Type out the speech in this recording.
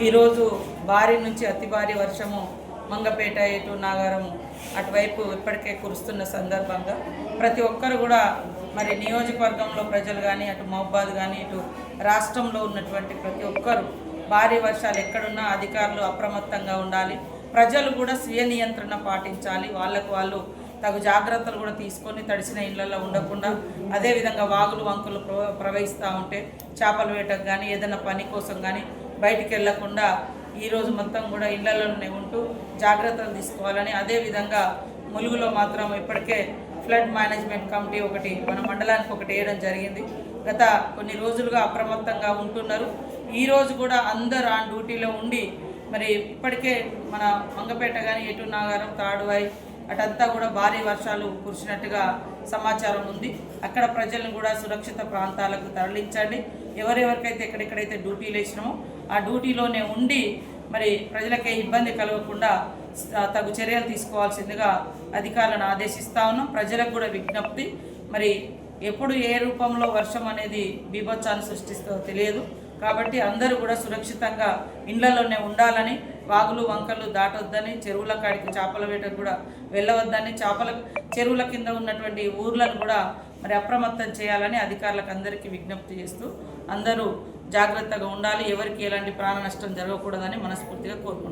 ఈరోజు భారీ నుంచి అతి భారీ వర్షము మంగపేట ఇటు నాగారం అటువైపు ఇప్పటికే కురుస్తున్న సందర్భంగా ప్రతి ఒక్కరు కూడా మరి నియోజకవర్గంలో ప్రజలు కానీ అటు మహబాద్ కానీ ఇటు రాష్ట్రంలో ఉన్నటువంటి ప్రతి ఒక్కరు భారీ వర్షాలు ఎక్కడున్నా అధికారులు అప్రమత్తంగా ఉండాలి. ప్రజలు కూడా స్వీయ నియంత్రణ పాటించాలి. వాళ్ళు తగు జాగ్రత్తలు కూడా తీసుకొని తడిసిన ఇళ్లలో ఉండకుండా అదేవిధంగా వాగులు వంకులు ప్రవహిస్తూ ఉంటే చేపల వేటకు కానీ ఏదైనా పని కోసం కానీ బయటికి వెళ్లకుండా ఈరోజు మొత్తం కూడా ఇళ్లలోనే ఉంటూ జాగ్రత్తలు తీసుకోవాలని, అదేవిధంగా ములుగులో మాత్రం ఇప్పటికే ఫ్లడ్ మేనేజ్మెంట్ కమిటీ ఒకటి మన మండలానికి ఒకటి వేయడం జరిగింది. గత కొన్ని రోజులుగా అప్రమత్తంగా ఉంటున్నారు. ఈరోజు కూడా అందరూ ఆ డ్యూటీలో ఉండి మరి ఇప్పటికే మన మంగపేట కానీ ఎటు నాగారం తాడువాయి అటంతా కూడా భారీ వర్షాలు కురిసినట్టుగా సమాచారం ఉంది. అక్కడ ప్రజలను కూడా సురక్షిత ప్రాంతాలకు తరలించండి. ఎవరెవరికైతే ఎక్కడెక్కడైతే డ్యూటీలు వేసినామో ఆ డ్యూటీలోనే ఉండి మరి ప్రజలకే ఇబ్బంది కలగకుండా తగు చర్యలు తీసుకోవాల్సిందిగా అధికారులను ఆదేశిస్తా ఉన్నాం. ప్రజలకు కూడా విజ్ఞప్తి, మరి ఎప్పుడు ఏ రూపంలో వర్షం అనేది బీభత్సాన్ని సృష్టిస్తుందో తెలియదు కాబట్టి అందరూ కూడా సురక్షితంగా ఇళ్లలోనే ఉండాలని, వాగులు వంకలు దాటొద్దని, చెరువుల కాడికి చేపల వేటకు కూడా వెళ్ళవద్దని, చెరువుల కింద ఉన్నటువంటి ఊర్లను కూడా మరి అప్రమత్తం చేయాలని అధికారులకు అందరికీ విజ్ఞప్తి చేస్తూ అందరూ జాగ్రత్తగా ఉండాలి. ఎవరికి ఎలాంటి ప్రాణ నష్టం జరగకూడదని మనస్ఫూర్తిగా కోరుకుంటున్నాను.